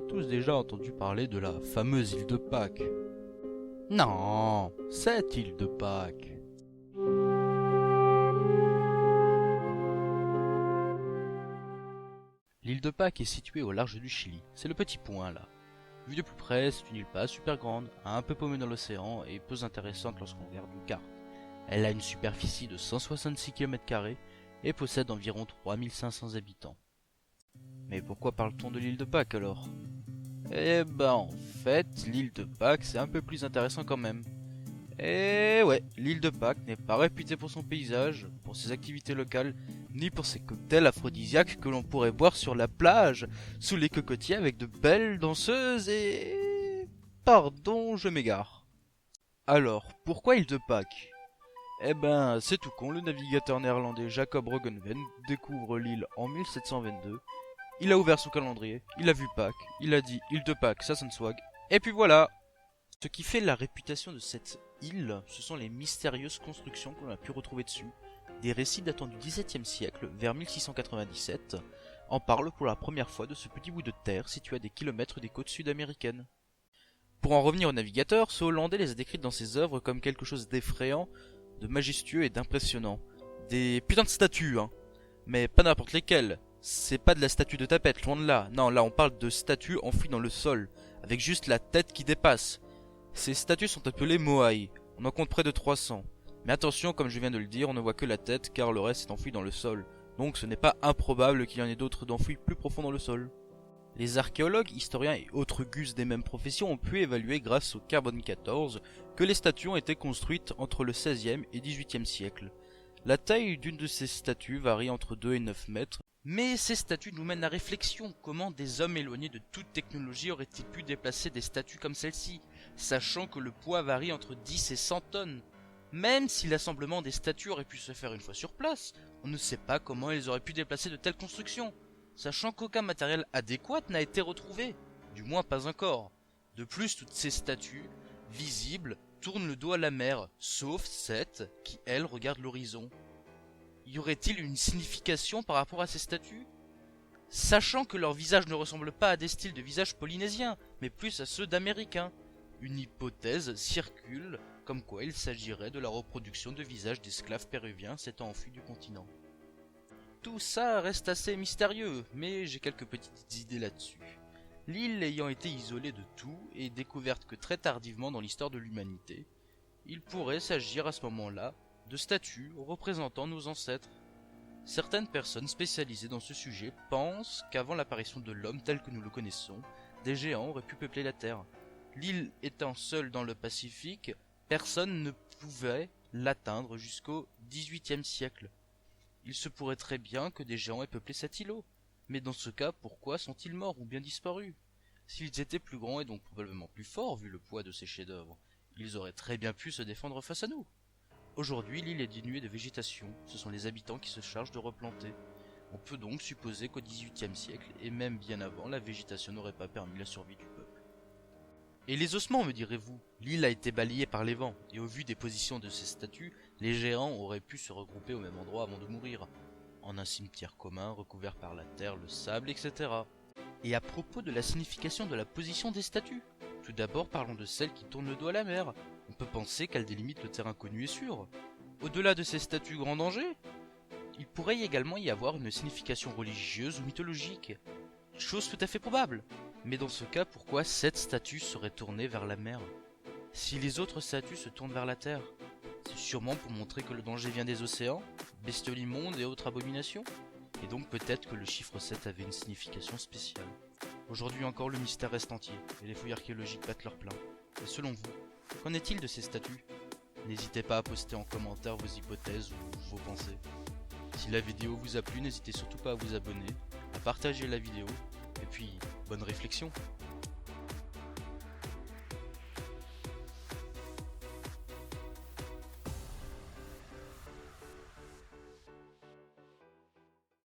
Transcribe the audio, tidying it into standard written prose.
a tous déjà entendu parler de la fameuse île de Pâques. Non, cette île de Pâques. L'île de Pâques est située au large du Chili, c'est le petit point là. Vu de plus près, c'est une île pas super grande, un peu paumée dans l'océan et peu intéressante lorsqu'on regarde une carte. Elle a une superficie de 166 km² et possède environ 3500 habitants. Mais pourquoi parle-t-on de l'île de Pâques alors? Eh ben en fait, l'île de Pâques c'est un peu plus intéressant quand même. Et ouais, l'île de Pâques n'est pas réputée pour son paysage, pour ses activités locales, ni pour ses cocktails aphrodisiaques que l'on pourrait boire sur la plage, sous les cocotiers avec de belles danseuses et... Pardon, je m'égare. Alors, pourquoi île de Pâques? Eh ben, c'est tout con, le navigateur néerlandais Jacob Roggeveen découvre l'île en 1722. Il a ouvert son calendrier, il a vu Pâques, il a dit île de Pâques, ça sonne swag, et puis voilà. Ce qui fait la réputation de cette île, ce sont les mystérieuses constructions qu'on a pu retrouver dessus. Des récits datant du XVIIe siècle, vers 1697, en parlent pour la première fois de ce petit bout de terre situé à des kilomètres des côtes sud-américaines. Pour en revenir au navigateur, ce Hollandais les a décrites dans ses œuvres comme quelque chose d'effrayant, de majestueux et d'impressionnant. Des putains de statues, hein. Mais pas n'importe lesquelles. C'est pas de la statue de tapette, loin de là. Non, là on parle de statues enfouies dans le sol, avec juste la tête qui dépasse. Ces statues sont appelées moai, on en compte près de 300. Mais attention, comme je viens de le dire, on ne voit que la tête car le reste est enfoui dans le sol. Donc ce n'est pas improbable qu'il y en ait d'autres d'enfouis plus profonds dans le sol. Les archéologues, historiens et autres gus des mêmes professions ont pu évaluer grâce au carbone 14 que les statues ont été construites entre le 16e et 18e siècle. La taille d'une de ces statues varie entre 2 et 9 mètres. Mais ces statues nous mènent à réflexion. Comment des hommes éloignés de toute technologie auraient-ils pu déplacer des statues comme celle-ci, sachant que le poids varie entre 10 et 100 tonnes? Même si l'assemblement des statues aurait pu se faire une fois sur place, on ne sait pas comment ils auraient pu déplacer de telles constructions, sachant qu'aucun matériel adéquat n'a été retrouvé, du moins pas encore. De plus, toutes ces statues, visibles, tournent le dos à la mer, sauf cette qui, elle, regarde l'horizon. Y aurait-il une signification par rapport à ces statues? Sachant que leurs visages ne ressemblent pas à des styles de visage polynésiens, mais plus à ceux d'Américains. Une hypothèse circule comme quoi il s'agirait de la reproduction de visages d'esclaves péruviens s'étant enfuis du continent. Tout ça reste assez mystérieux, mais j'ai quelques petites idées là-dessus. L'île ayant été isolée de tout et découverte que très tardivement dans l'histoire de l'humanité, il pourrait s'agir à ce moment-là de statues représentant nos ancêtres. Certaines personnes spécialisées dans ce sujet pensent qu'avant l'apparition de l'homme tel que nous le connaissons, des géants auraient pu peupler la Terre. L'île étant seule dans le Pacifique, personne ne pouvait l'atteindre jusqu'au XVIIIe siècle. Il se pourrait très bien que des géants aient peuplé cet îlot. Mais dans ce cas, pourquoi sont-ils morts ou bien disparus? S'ils étaient plus grands et donc probablement plus forts vu le poids de ces chefs-d'œuvre, ils auraient très bien pu se défendre face à nous. Aujourd'hui, l'île est dénuée de végétation, ce sont les habitants qui se chargent de replanter. On peut donc supposer qu'au XVIIIe siècle, et même bien avant, la végétation n'aurait pas permis la survie du peuple. Et les ossements, me direz-vous? L'île a été balayée par les vents, et au vu des positions de ces statues, les géants auraient pu se regrouper au même endroit avant de mourir, en un cimetière commun recouvert par la terre, le sable, etc. Et à propos de la signification de la position des statues, tout d'abord parlons de celle qui tourne le dos à la mer. On peut penser qu'elle délimite le terrain connu et sûr. Au-delà de ces statues grand danger, il pourrait également y avoir une signification religieuse ou mythologique. Chose tout à fait probable. Mais dans ce cas, pourquoi cette statue serait tournée vers la mer? Si les autres statues se tournent vers la terre, c'est sûrement pour montrer que le danger vient des océans, bestioles immondes et autres abominations. Et donc peut-être que le chiffre 7 avait une signification spéciale. Aujourd'hui encore, le mystère reste entier, et les fouilles archéologiques battent leur plein. Et selon vous, qu'en est-il de ces statues? N'hésitez pas à poster en commentaire vos hypothèses ou vos pensées. Si la vidéo vous a plu, n'hésitez surtout pas à vous abonner, à partager la vidéo, et puis bonne réflexion.